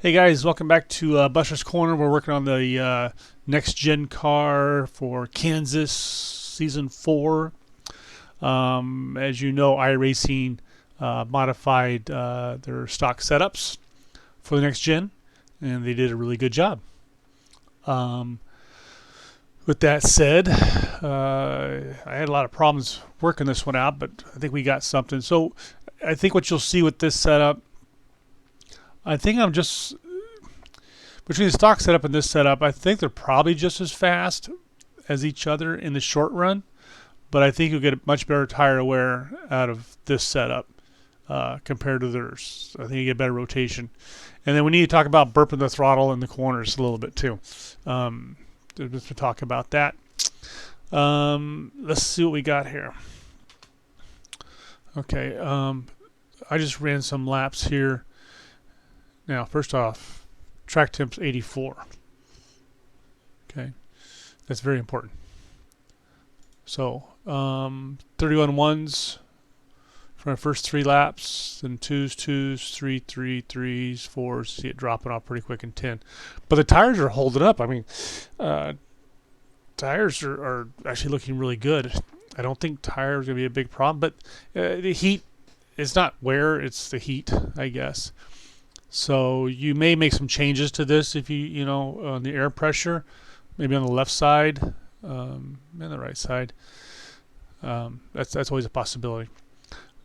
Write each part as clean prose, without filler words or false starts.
Hey guys, welcome back to Buster's Corner. We're working on the next gen car for Kansas Season 4. As you know, Iracing modified their stock setups for the next gen, and they did a really good job. Um, with that said, I had a lot of problems working this one out, but I think we got something. So I think what you'll see with this setup, I think I'm just between the stock setup and this setup, I think they're probably just as fast as each other in the short run, but I think you'll get a much better tire wear out of this setup compared to theirs. I think you get better rotation. And then we need to talk about burping the throttle in the corners a little bit too. Just to talk about that. Let's see what we got here. Okay, I just ran some laps here. Now, first off, track temp's 84. Okay, that's very important. So 31 ones for my first 3 laps, then twos, 3, 3s, 4s. See it dropping off pretty quick in 10. But the tires are holding up. I mean, tires are actually looking really good. I don't think tires are going to be a big problem, but the heat, it's not wear, it's the heat, I guess. So you may make some changes to this if you know, on the air pressure, maybe on the left side, and the right side. That's always a possibility.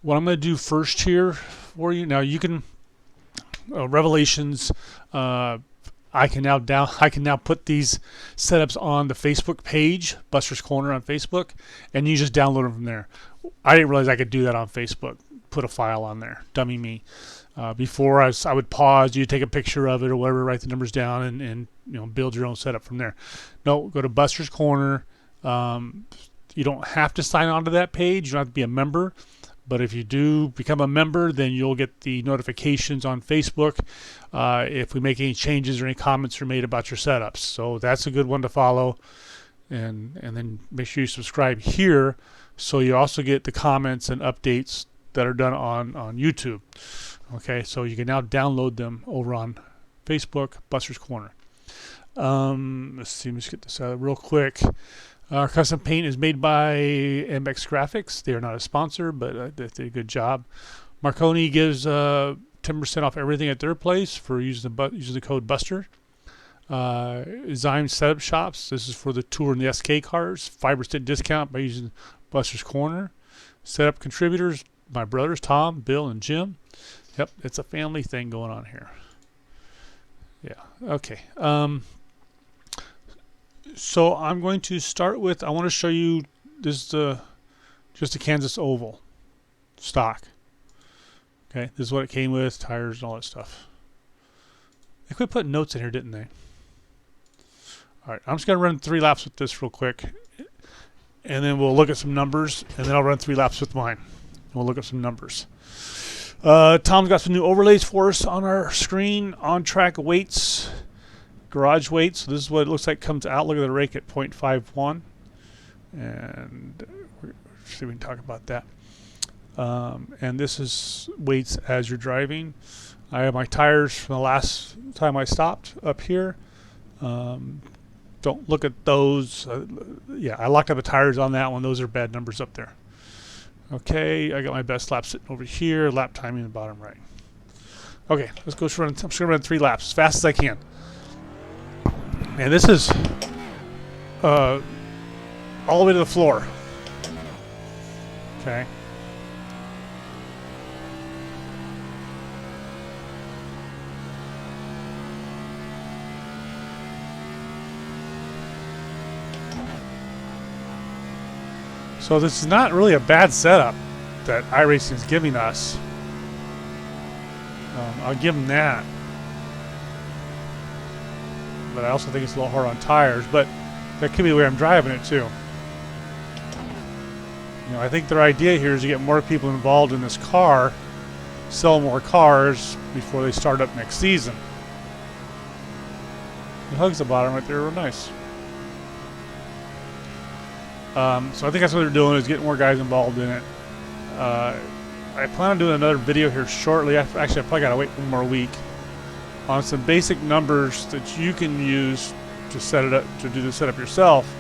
What I'm going to do first here for you, now you can Revelations. I can now put these setups on the Facebook page, Buster's Corner on Facebook, and you just download them from there. I didn't realize I could do that on Facebook. Put a file on there, dummy me. Before I would pause, you take a picture of it or whatever, write the numbers down, and you know, build your own setup from there. No, go to Buster's Corner. You don't have to sign on to that page. You don't have to be a member. But if you do become a member, then you'll get the notifications on Facebook if we make any changes or any comments are made about your setups. So that's a good one to follow. And then make sure you subscribe here so you also get the comments and updates that are done on YouTube. Okay, so you can now download them over on Facebook, Buster's Corner. Let's see, let's get this out real quick. Our custom paint is made by MX Graphics. They are not a sponsor, but they did a good job. Marconi gives 10% off everything at their place for using the code Buster. Design Setup Shops. This is for the Tour and the SK cars. 5% discount by using Buster's Corner. Setup contributors, my brothers Tom, Bill, and Jim. Yep, it's a family thing going on here. Yeah, okay. So I'm going to start with, I want to show you this is just a Kansas Oval stock. Okay, this is what it came with, tires and all that stuff. They quit putting notes in here, didn't they? All right, I'm just going to run 3 laps with this real quick, and then we'll look at some numbers, and then I'll run 3 laps with mine, and we'll look at some numbers. Tom's got some new overlays for us on our screen. On-track weights, garage weights. So this is what it looks like comes out. Look at the Rake at 0.51. And we'll see if we can talk about that. And this is weights as you're driving. I have my tires from the last time I stopped up here. Don't look at those. Yeah, I locked up the tires on that one. Those are bad numbers up there. Okay, I got my best lap sitting over here. Lap timing in the bottom right. Okay, let's go run. I'm just going to run 3 laps as fast as I can. And this is all the way to the floor. Okay. So this is not really a bad setup that iRacing is giving us. I'll give them that. But I also think it's a little hard on tires, but that could be the way I'm driving it too. You know, I think their idea here is to get more people involved in this car, sell more cars before they start up next season. The hugs the bottom right there are real nice. So I think that's what they're doing, is getting more guys involved in it. I plan on doing another video here shortly. Actually, I probably got to wait one more week on some basic numbers that you can use to set it up, to do the setup yourself.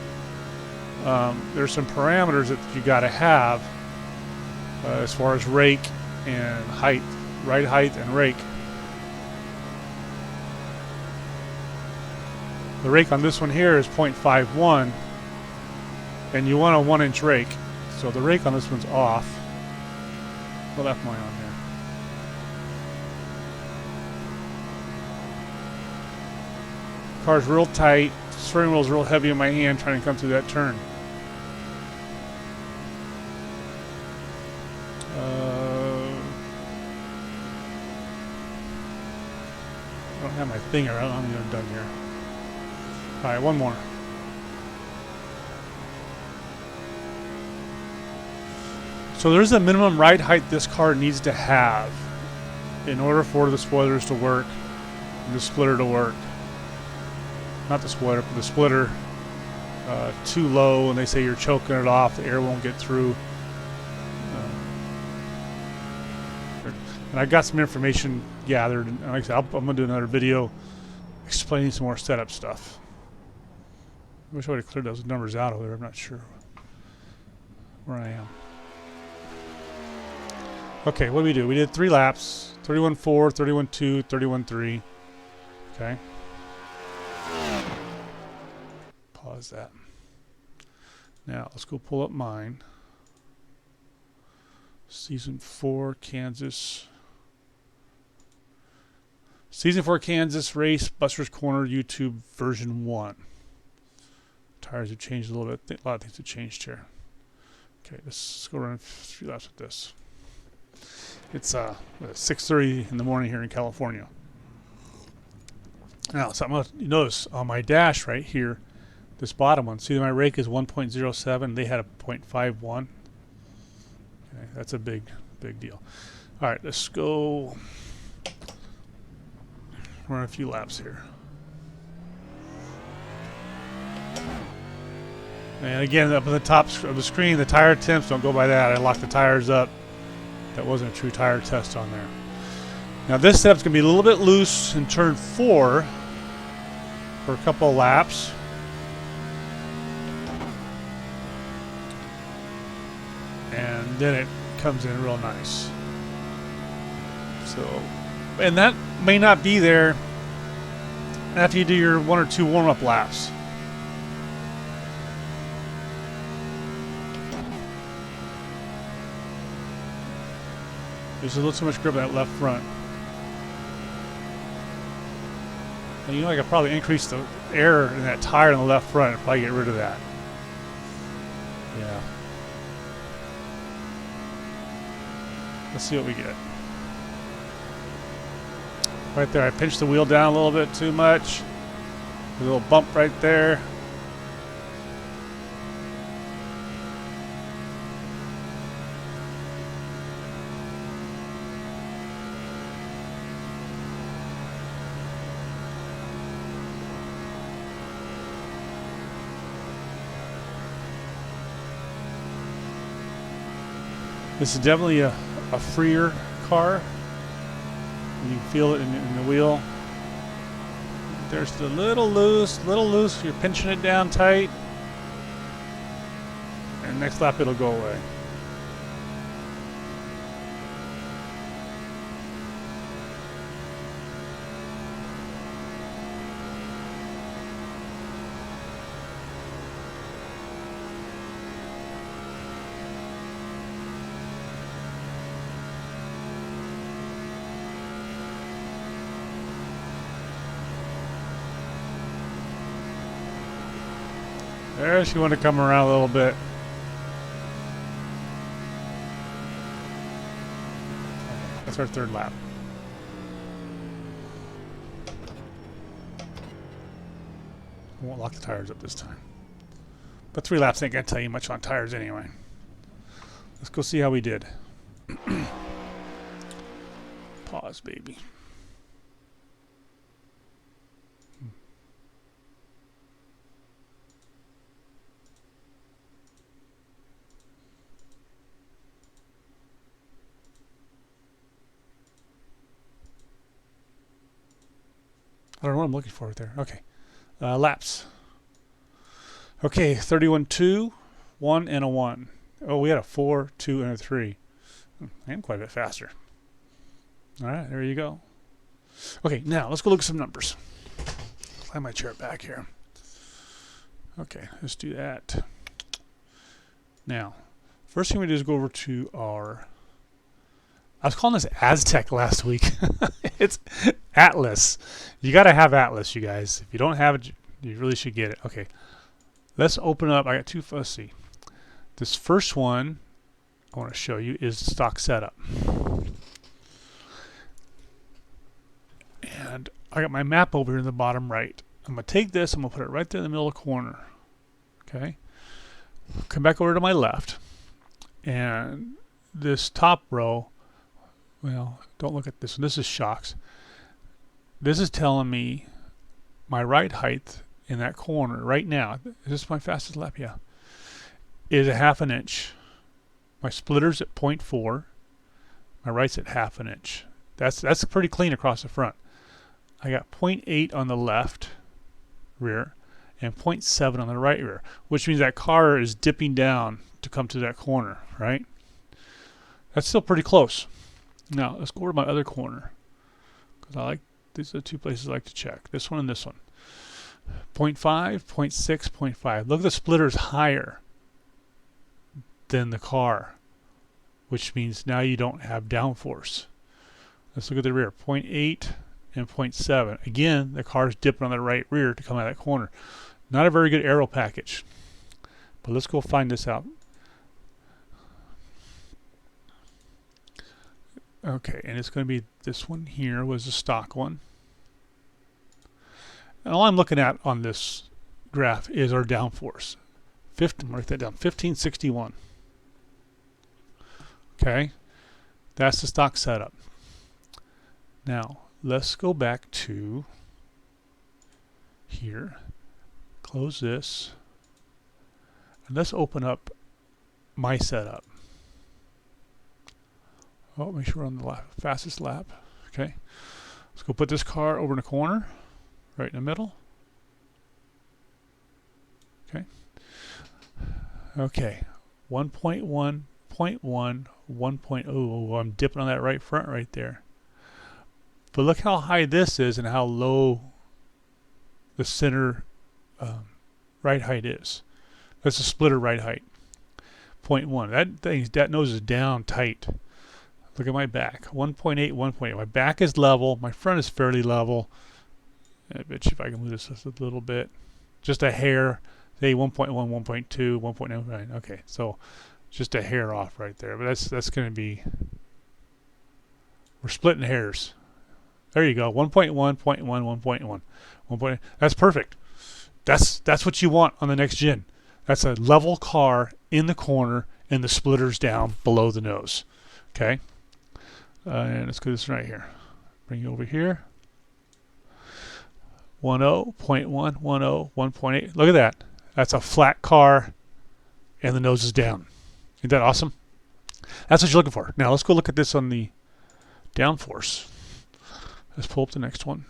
There's some parameters that you got to have as far as rake and height, ride height and rake. The rake on this one here is 0.51, and you want a 1-inch rake. So the rake on this one's off. What left mine on there? Car's real tight. Steering wheel's real heavy in my hand trying to come through that turn. I don't have my finger. I don't know I'm done here. All right, one more. So there's a minimum ride height this car needs to have in order for the spoilers to work and the splitter to work. Not the spoiler, but the splitter. Too low, and they say you're choking it off. The air won't get through. And I got some information gathered. And like I said, I'm going to do another video explaining some more setup stuff. I wish I would have cleared those numbers out over there. I'm not sure where I am. Okay, what did we do? We did 3 laps. 31.4, 31.2, 31.3. Okay. Pause that. Now, let's go pull up mine. Season 4, Kansas. Season 4 Kansas race, Buster's Corner, YouTube version 1. Tires have changed a little bit. A lot of things have changed here. Okay, let's go run 3 laps with this. It's 6:30 in the morning here in California. Now, something you notice on my dash right here, this bottom one. See, my rake is 1.07. They had a 0.51. Okay, that's a big deal. All right, let's go run a few laps here. And again, up at the top of the screen, the tire temps, don't go by that. I locked the tires up. That wasn't a true tire test on there. Now this setup's going to be a little bit loose in turn 4 for a couple of laps. And then it comes in real nice. So, and that may not be there after you do your 1 or 2 warm-up laps. There's a little too much grip on that left front. And you know, I could probably increase the air in that tire in the left front and probably get rid of that. Yeah. Let's see what we get. Right there, I pinched the wheel down a little bit too much. A little bump right there. This is definitely a freer car. You can feel it in the wheel. There's the little loose. You're pinching it down tight. And next lap it'll go away. There, she wanted to come around a little bit. That's our 3rd lap. I won't lock the tires up this time. But 3 laps ain't gonna tell you much on tires anyway. Let's go see how we did. Pause, baby. I don't know what I'm looking for right there. Okay. Laps. Okay, 31.2, 1 and a 1. Oh, we had a 4, 2, and a 3. I am quite a bit faster. All right, there you go. Okay, now let's go look at some numbers. Climb my chair back here. Okay, let's do that. Now, first thing we do is go over to our... I was calling this Aztec last week. It's Atlas. You got to have Atlas, you guys. If you don't have it, you really should get it. Okay, let's open up. I got two. Let's see. This first one I want to show you is stock setup. And I got my map over here in the bottom right. I'm going to take this. I'm going to put it right there in the middle of the corner. Okay. Come back over to my left. And this top row, well, don't look at this one. This is shocks. This is telling me my right height in that corner right now. Is this my fastest lap? Yeah. Is a 1/2 inch. My splitter's at 0.4. My right's at 1/2 inch. That's pretty clean across the front. I got 0.8 on the left rear and 0.7 on the right rear, which means that car is dipping down to come to that corner, right? That's still pretty close. Now, let's go over to my other corner, because these are the two places I like to check. This one and this one. 0.5, 0.6, 0.5. Look, the splitter's higher than the car, which means now you don't have downforce. Let's look at the rear. 0.8 and 0.7. Again, the car's dipping on the right rear to come out of that corner. Not a very good aero package. But let's go find this out. Okay, and it's going to be this one here was the stock one. And all I'm looking at on this graph is our downforce. Write that down. 1561. Okay, that's the stock setup. Now, let's go back to here. Close this. And let's open up my setup. Oh, make sure we're on the fastest lap. Okay. Let's go put this car over in the corner, right in the middle. Okay. Okay. 1.1, 0.1, 1.0. I'm dipping on that right front right there. But look how high this is and how low the center right height is. That's the splitter right height. 0.1. That nose is down tight. Look at my back. 1.8, 1.8. My back is level. My front is fairly level. I bet you if I can move this just a little bit. Just a hair. Say 1.1, 1.2, 1.9. Okay, so just a hair off right there. But that's going to be... We're splitting hairs. There you go. 1.1, 0.1, 1.1. 1. That's perfect. That's what you want on the next gen. That's a level car in the corner and the splitters down below the nose. Okay. And let's go this right here. Bring you over here. 1.0, 0.1, 1.0, 1.8. Look at that. That's a flat car and the nose is down. Isn't that awesome? That's what you're looking for. Now let's go look at this on the downforce. Let's pull up the next one.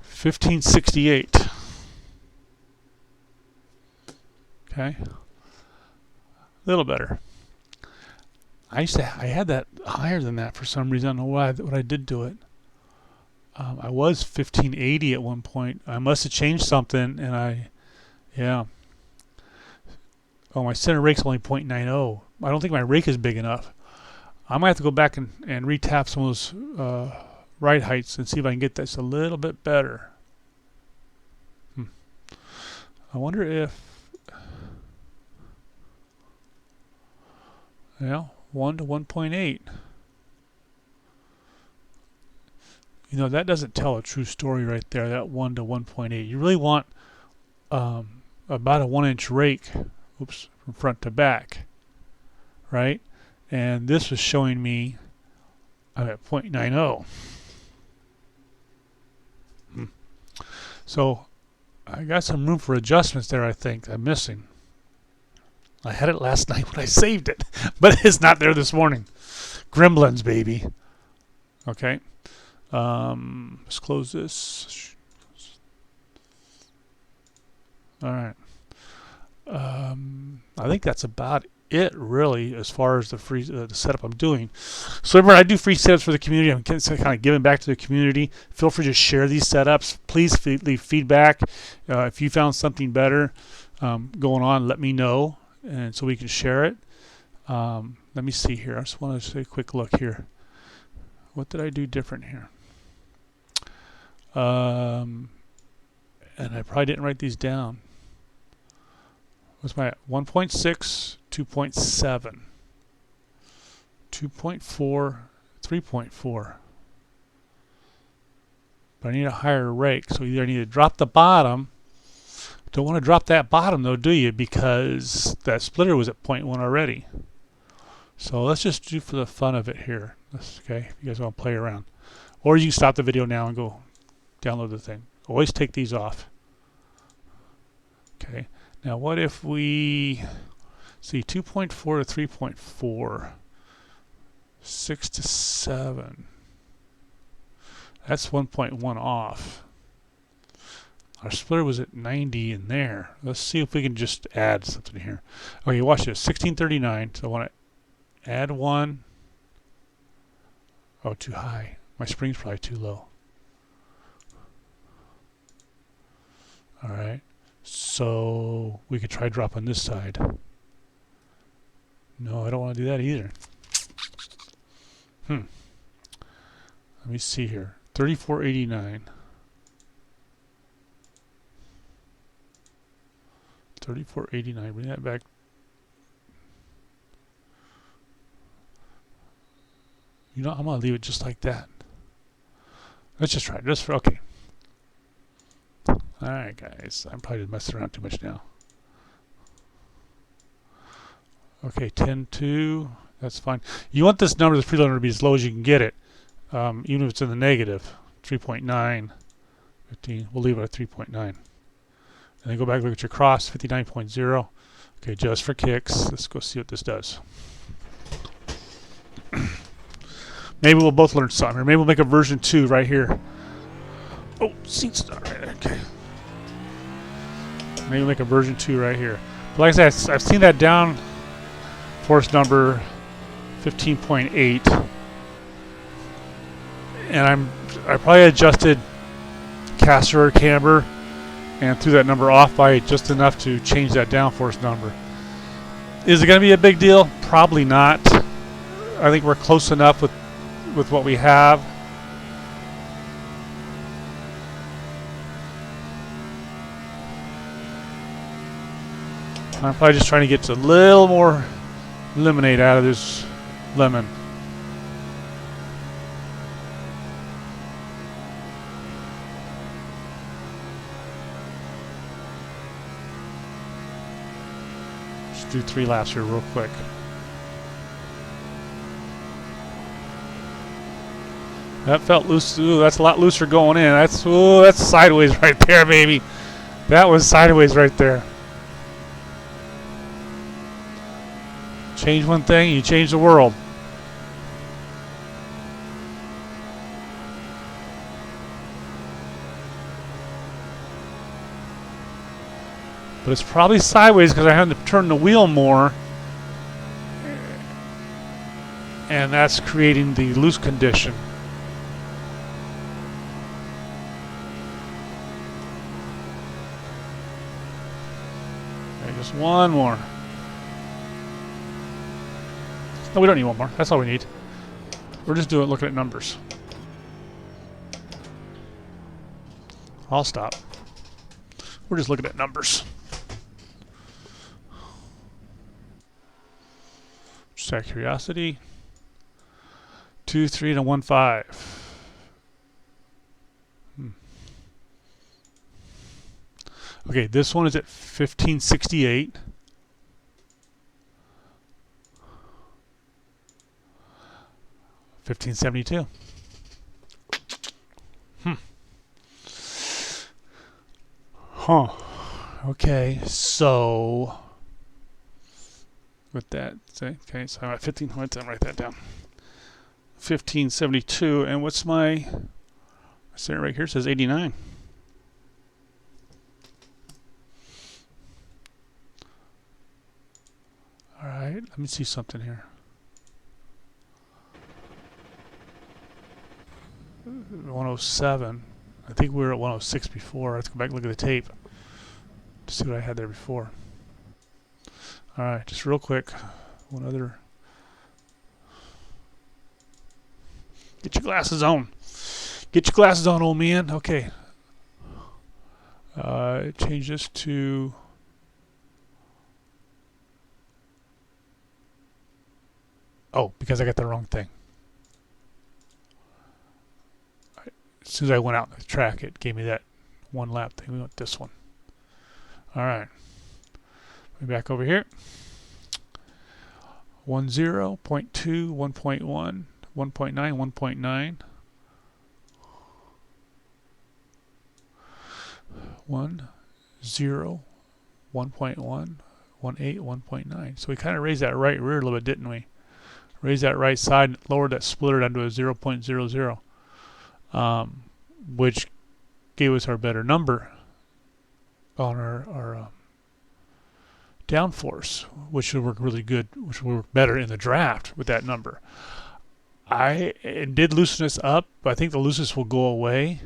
$15.68. Okay. A little better. I had that higher than that for some reason. I don't know what I did to it. I was 1580 at one point. I must have changed something, and yeah. Oh, my center rake's only 0.90. I don't think my rake is big enough. I might have to go back and retap some of those right heights and see if I can get this a little bit better. I wonder if... Yeah, 1 to 1.8. You know, that doesn't tell a true story right there, that 1 to 1.8. You really want about a 1-inch rake, oops, from front to back, right? And this was showing me I'm at 0.90. So I got some room for adjustments there, I think. I'm missing. I had it last night when I saved it, but it's not there this morning. Gremlins, baby. Okay. Let's close this. All right. I think that's about it, really, as far as the free the setup I'm doing. So remember, I do free setups for the community. I'm kind of giving back to the community. Feel free to share these setups. Please leave feedback. If you found something better going on, let me know, and so we can share it. Let me see here. I just want to take a quick look here. What did I do different here? And I probably didn't write these down. What's my 1.6, 2.7, 2.4, 3.4. But I need a higher rake, so either I need to drop the bottom. Don't want to drop that bottom though, do you? Because that splitter was at 0.1 already. So let's just do for the fun of it here. That's okay, if you guys want to play around. Or you can stop the video now and go download the thing. Always take these off. Okay. Now what if we see 2.4 to 3.4, 6 to 7. That's 1.1 off. Our splitter was at 90 in there. Let's see if we can just add something here. Okay, watch this. 1639. So I want to add 1. Oh, too high. My spring's probably too low. All right. So we could try drop on this side. No, I don't want to do that either. Let me see here. 3489. 3489. Bring that back. You know, I'm gonna leave it just like that. Let's just try it. Just for okay. Alright guys, I'm probably messing around too much now. Okay, 10.2, that's fine. You want this number, this preload number, to be as low as you can get it, even if it's in the negative. 3.9, 15, we'll leave it at 3.9. And then go back and look at your cross, 59.0. Okay, just for kicks, let's go see what this does. Maybe we'll both learn something, or maybe we'll make a version 2 right here. Oh, seat's not right there, okay. Maybe make a version 2 right here. But like I said, I've seen that down force number 15.8, and I probably adjusted caster or camber and threw that number off by just enough to change that downforce number. Is it going to be a big deal? Probably not. I think we're close enough with what we have. I'm probably just trying to get a little more lemonade out of this lemon. Just do 3 laps here real quick. That felt loose. Ooh, that's a lot looser going in. That's sideways right there, baby. That was sideways right there. Change one thing, you change the world. But it's probably sideways because I had to turn the wheel more. And that's creating the loose condition. Okay, just one more. No, we don't need one more. That's all we need. We're just looking at numbers. I'll stop. We're just looking at numbers. Just out of curiosity. 2, 3, and a 1, 5. Okay, this one is at 1568. 1572. Huh. Okay, so with that, okay, so I'm at 15. Let's write that down. 1572. And what's my center right here? It says 89. All right, let me see something here. 107. I think we were at 106 before. Let's go back and look at the tape to see what I had there before. All right, just real quick. One other. Get your glasses on. Get your glasses on, old man. Okay. Change this to. Oh, because I got the wrong thing. As soon as I went out on the track, it gave me that one lap thing. We want this one. All right. Back over here. 10, 0.2, 1.1, 1.9, 1.9. 1, 0, 1.1, 1.8, 1.9. So we kind of raised that right rear a little bit, didn't we? Raised that right side, lowered that splitter down to a 0.00. Which gave us our better number on our downforce, which would work really good, which would work better in the draft with that number. It did loosen us up, but I think the looseness will go away.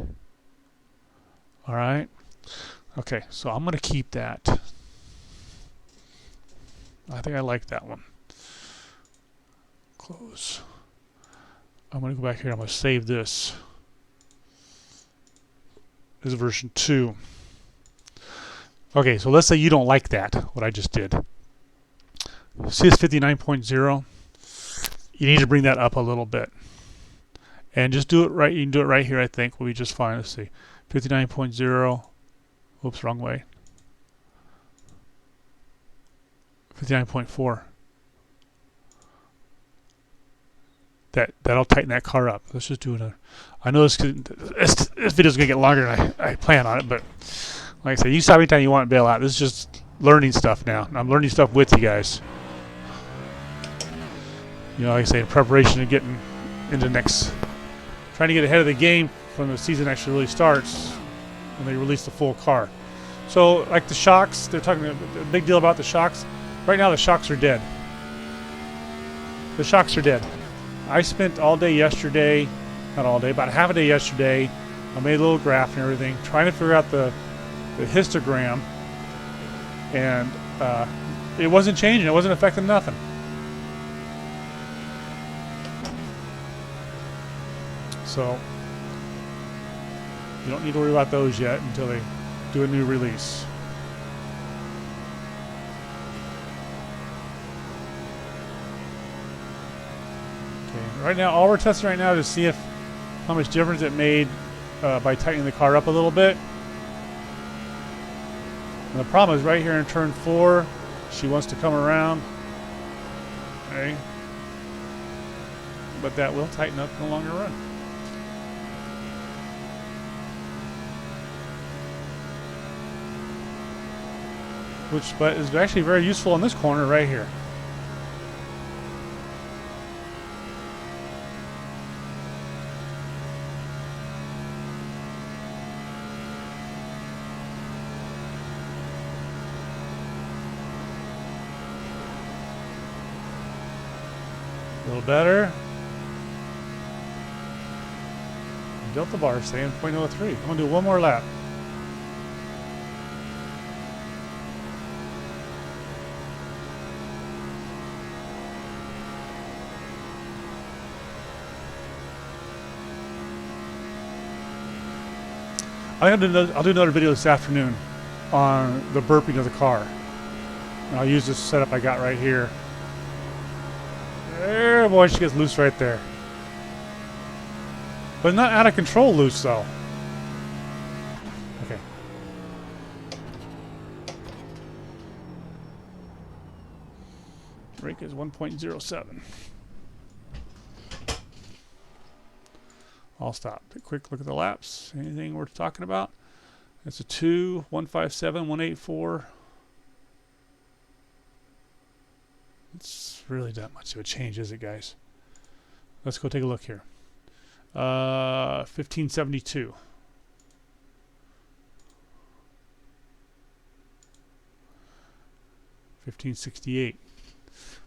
All right. Okay, so I'm going to keep that. I think I like that one. Close. I'm going to go back here. I'm going to save this. This is version 2. Okay, so let's say you don't like that, what I just did. See this 59.0? You need to bring that up a little bit. And just do it right. You can do it right here, I think. Will be just fine. Let's see. 59.0. Oops, wrong way. 59.4. That'll tighten that car up. Let's just do it. I know this video's gonna get longer than I plan on it, but like I said, you stop anytime you want to bail out. This is just learning stuff now. I'm learning stuff with you guys. You know, like I say, in preparation of getting into next, trying to get ahead of the game when the season actually really starts, when they release the full car. So, like the shocks, they're talking a big deal about the shocks. Right now, the shocks are dead. The shocks are dead. I spent all day yesterday, not all day, about half a day yesterday. I made a little graph and everything, trying to figure out the histogram, and it wasn't changing. It wasn't affecting nothing. So you don't need to worry about those yet until they do a new release. Okay, right now, all we're testing right now is to see how much difference it made by tightening the car up a little bit. And the problem is right here in turn 4, she wants to come around. Okay. But that will tighten up in the longer run. But is actually very useful in this corner right here. A little better. Delta bar saying 0.03. I'm going to do one more lap. I'll do another video this afternoon on the burping of the car. And I'll use this setup I got right here. There, boy, she gets loose right there. But not out of control loose, though. Okay. Rake is 1.07. I'll stop. Take a quick look at the laps. Anything worth talking about? That's a 2, 157, 184. It's really that much of a change, is it, guys? Let's go take a look here. 1572. 1568.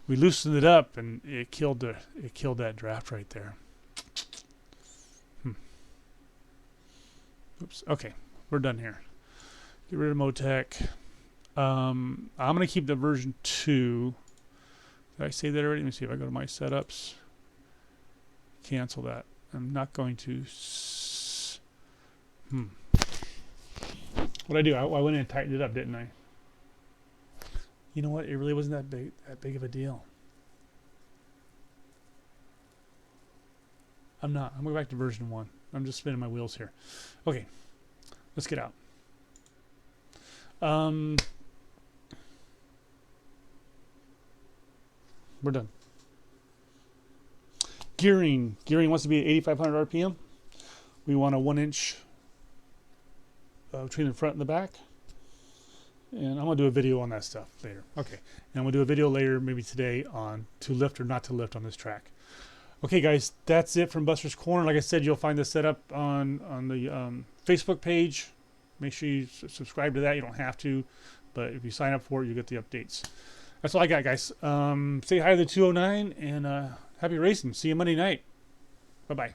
We loosened it up and it killed that draft right there. Oops. Okay, we're done here. Get rid of Motec. I'm gonna keep the version 2. Did I say that already? Let me see if I go to my setups. Cancel that. I'm not going to. What'd I do? I went in and tightened it up, didn't I? You know what? It really wasn't that big of a deal. I'm not. I'm going back to version 1. I'm just spinning my wheels here. Okay. Let's get out. We're done. Gearing. Gearing wants to be at 8,500 RPM. We want a 1-inch between the front and the back. And I'm going to do a video on that stuff later. Okay. And I'm going to do a video later, maybe today, on to lift or not to lift on this track. Okay, guys, that's it from Buster's Corner. Like I said, you'll find the setup on the Facebook page. Make sure you subscribe to that. You don't have to, but if you sign up for it, you get the updates. That's all I got, guys. Say hi to the 209 and happy racing. See you Monday night. Bye-bye.